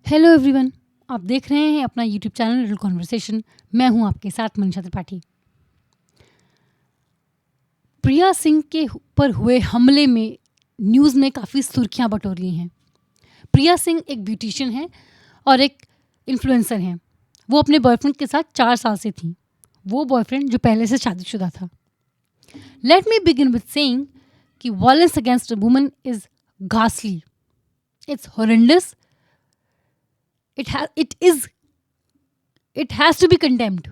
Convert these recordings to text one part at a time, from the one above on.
Hello everyone. आप देख रहे हैं अपना यूट्यूब चैनल लिटिल कॉन्वर्सेशन। मैं हूं आपके साथ मनीषा त्रिपाठी। प्रिया सिंह के पर हुए हमले में न्यूज़ में काफ़ी सुर्खियां बटोर ली हैं। प्रिया सिंह एक ब्यूटिशियन है और एक इन्फ्लुएंसर हैं। वो अपने बॉयफ्रेंड के साथ 4 साल से थी। वो बॉयफ्रेंड जो पहले से शादीशुदा था। Let me begin with saying कि violence against a woman is घासली, it's horrendous, it has to be condemned.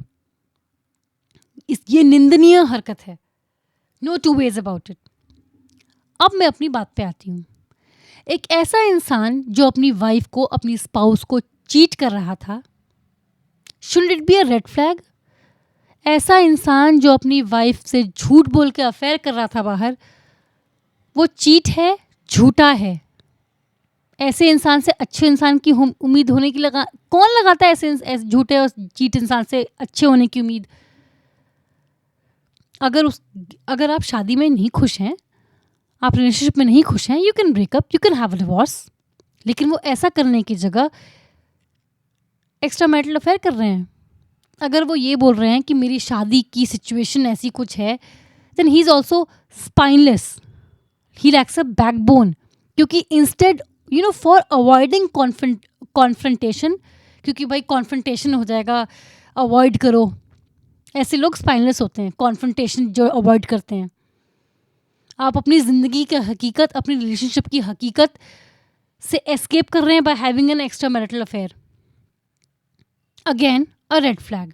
ये निंदनीय हरकत है। No two ways about it. अब मैं अपनी बात पे आती हूँ। एक ऐसा इंसान जो अपनी वाइफ को, अपनी स्पाउस को चीट कर रहा था, should it be a red flag? ऐसा इंसान जो अपनी वाइफ से झूठ बोल के अफेयर कर रहा था बाहर, वो चीट है, झूठा है। ऐसे इंसान से अच्छे इंसान की उम्मीद होने की कौन लगाता है ऐसे झूठे और चीट इंसान से अच्छे होने की उम्मीद? अगर आप शादी में नहीं खुश हैं, आप रिलेशनशिप में नहीं खुश हैं, you can breakup, you can have a divorce. लेकिन वो ऐसा करने की जगह एक्स्ट्रा मैरिटल अफेयर कर रहे हैं। अगर वो ये बोल रहे हैं कि मेरी शादी की सिचुएशन ऐसी कुछ है, then he is also spineless, he lacks a backbone. क्योंकि इंस्टेड फॉर अवॉइडिंग कॉन्फ्रंटेशन, क्योंकि भाई कॉन्फ्रंटेशन हो जाएगा, अवॉइड करो। ऐसे लोग स्पाइनलेस होते हैं, कॉन्फ्रंटेशन जो अवॉइड करते हैं। आप अपनी ज़िंदगी की हकीकत, अपनी रिलेशनशिप की हकीकत से एस्केप कर रहे हैं by having an extra marital affair. Again a red flag.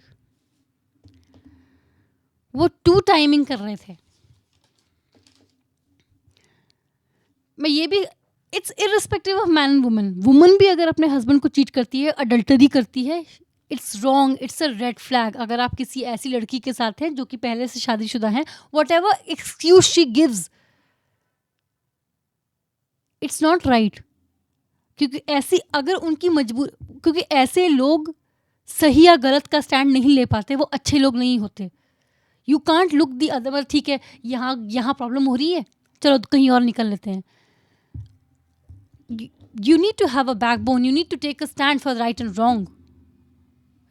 वो टू टाइमिंग कर रहे थे। मैं ये भी, it's irrespective of man and woman. Woman भी अगर अपने हस्बैंड को चीट करती है, अडल्टरी करती है, it's wrong, it's a red flag. अगर आप किसी ऐसी लड़की के साथ हैं जो कि पहले से शादीशुदा है, what ever excuse she gives, it's not right. क्योंकि ऐसी अगर उनकी मजबूर, क्योंकि ऐसे लोग सही या गलत का स्टैंड नहीं ले पाते, वो अच्छे लोग नहीं होते। You can't look the other, ठीक है यहाँ यहाँ प्रॉब्लम हो रही है, चलो कहीं और निकल लेते हैं। You need to have a backbone, you need to take a stand for right and wrong.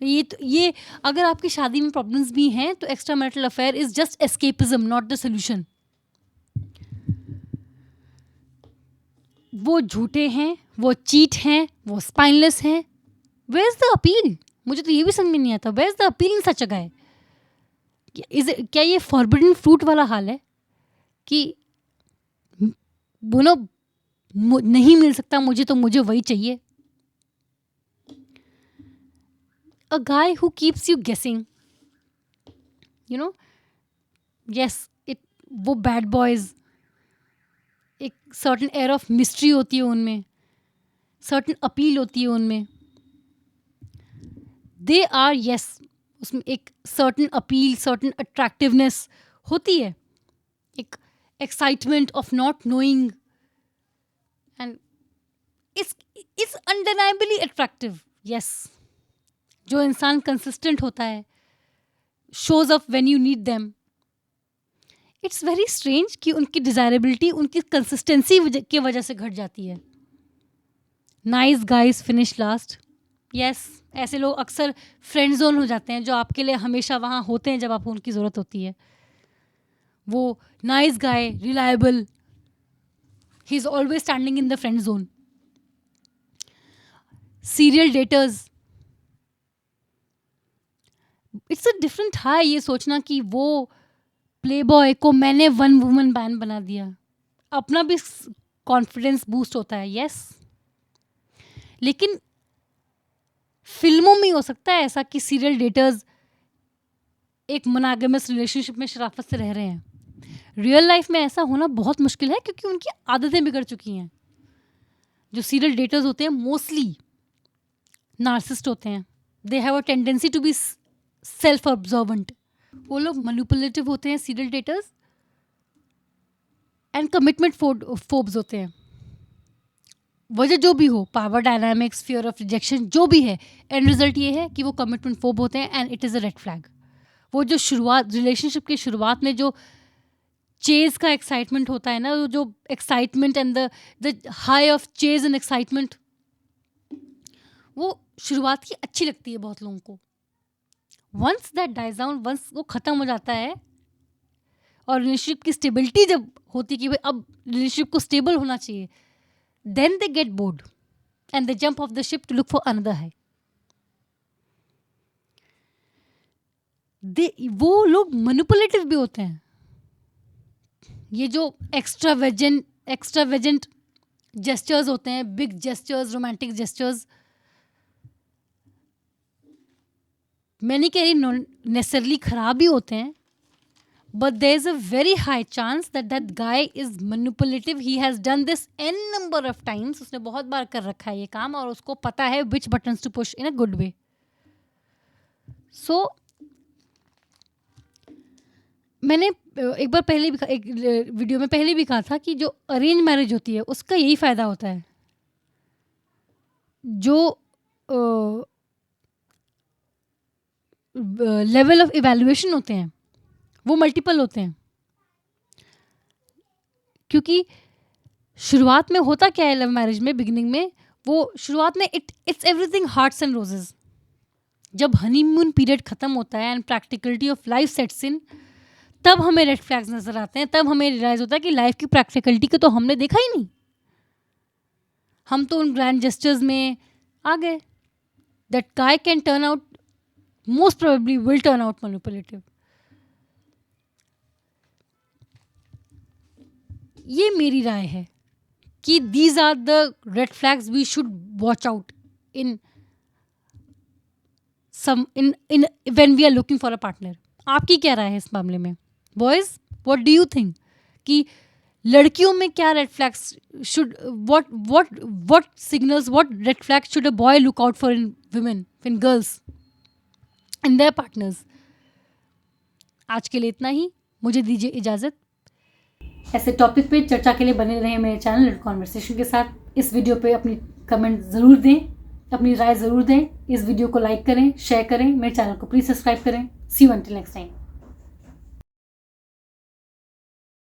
ये अगर आपकी शादी में प्रॉब्लम्स भी हैं तो extra marital affair is just escapism, not the solution. वो झूठे हैं, वो चीट हैं, वो स्पाइनलेस हैं। Where is the appeal? मुझे तो ये भी समझ में नहीं आता, where is the appeal in such a guy? क्या ये फॉरबिडन फ्रूट वाला हाल है कि बोलो नहीं मिल सकता मुझे तो मुझे वही चाहिए? अ गाय हु कीप्स यू गेसिंग, यू नो, यस इट, वो बैड बॉयज, एक सर्टन एयर ऑफ मिस्ट्री होती है उनमें, सर्टन अपील होती है उनमें। दे आर, यस, उसमें एक सर्टन अपील, सर्टन अट्रैक्टिवनेस होती है, एक excitement of not knowing, and it's undeniably attractive. Yes, जो इंसान कंसिस्टेंट होता है, shows up when you need them. It's very strange कि उनकी डिजायरेबिलिटी उनकी कंसिस्टेंसी की वजह से घट जाती है। Nice guys finish last. Yes, ऐसे लोग अक्सर फ्रेंड जोन हो जाते हैं, जो आपके लिए हमेशा वहाँ होते हैं जब आपको उनकी ज़रूरत होती है। वो nice guy, reliable, he is always standing in the friend zone. Serial debtors, it's a different high ये सोचना कि वो प्ले बॉय को मैंने वन वुमन बैन बना दिया। अपना भी कॉन्फिडेंस बूस्ट होता है, यस, लेकिन फिल्मों में हो सकता है ऐसा कि सीरियल डेटर्स एक मोनोगेमस रिलेशनशिप में शराफत से रह रहे हैं। रियल लाइफ में ऐसा होना बहुत मुश्किल है क्योंकि उनकी आदतें बिगड़ चुकी हैं। जो सीरियल डेटर्स होते हैं मोस्टली नार्सिस्ट होते हैं। They have a tendency to be self observant. वो लोग मैनिपुलेटिव होते हैं, serial daters, and commitment phobes होते हैं। वजह जो भी हो, power dynamics, fear of rejection, जो भी है, एंड रिजल्ट ये है कि वो कमिटमेंट फोब होते हैं, and it is a red flag. वो जो शुरुआत, रिलेशनशिप की शुरुआत में जो चेज का एक्साइटमेंट होता है ना, जो excitement and the high of chase and excitement, वो शुरुआत की अच्छी लगती है बहुत लोगों को. Once that dies down, once वो ख़त्म हो जाता है और रिलेशनशिप की स्टेबिलिटी जब होती है कि भाई अब रिलेशनशिप को स्टेबल होना चाहिए, then they get bored and they jump off the ship to look for another high. वो लोग मैनिपुलेटिव भी होते हैं. ये जो एक्स्ट्रावेजेंट जेस्चर्स होते हैं, बिग जेस्चर्स, रोमांटिक जेस्चर्स, मैं नहीं कह रही नेसेसरली खराब भी होते हैं, but there is a very high chance that that guy is manipulative. He has done this n number of times. उसने बहुत बार कर रखा है ये काम और उसको पता है which buttons to push in a good way. So मैंने एक बार पहले भी एक वीडियो में पहले भी कहा था कि जो अरेंज मैरिज होती है उसका यही फ़ायदा होता है. जो लेवल ऑफ इवैल्यूएशन होते हैं वो मल्टीपल होते हैं, क्योंकि शुरुआत में होता क्या है लव मैरिज में, बिगिनिंग में वो शुरुआत में it's everything hearts and roses. जब हनीमून पीरियड ख़त्म होता है and practicality of life sets in, तब हमें रेड फ्लैग्स नज़र आते हैं. तब हमें रियलाइज़ होता है कि लाइफ की प्रैक्टिकलिटी को तो हमने देखा ही नहीं. हम तो उन ग्रैंड जेस्चर्स में आ गए. That guy can turn out, most probably will turn out manipulative. ये मेरी राय है कि these are the red flags we should watch out in when we are looking for a partner. आपकी क्या राय है इस मामले में? Boys, what do you think कि लड़कियों में क्या red flags should, what signals, what red flags should a boy look out for in women, in girls, in their partners? आज के लिए इतना ही. मुझे दीजिए इजाज़त. ऐसे टॉपिक पे चर्चा के लिए बने रहें मेरे चैनल लिटिल कॉन्वर्सेशन के साथ. इस वीडियो पे अपनी कमेंट ज़रूर दें, अपनी राय ज़रूर दें. इस वीडियो को लाइक करें, शेयर करें, मेरे चैनल को प्लीज़ सब्सक्राइब करें. सी यू अंटिल नेक्स्ट टाइम.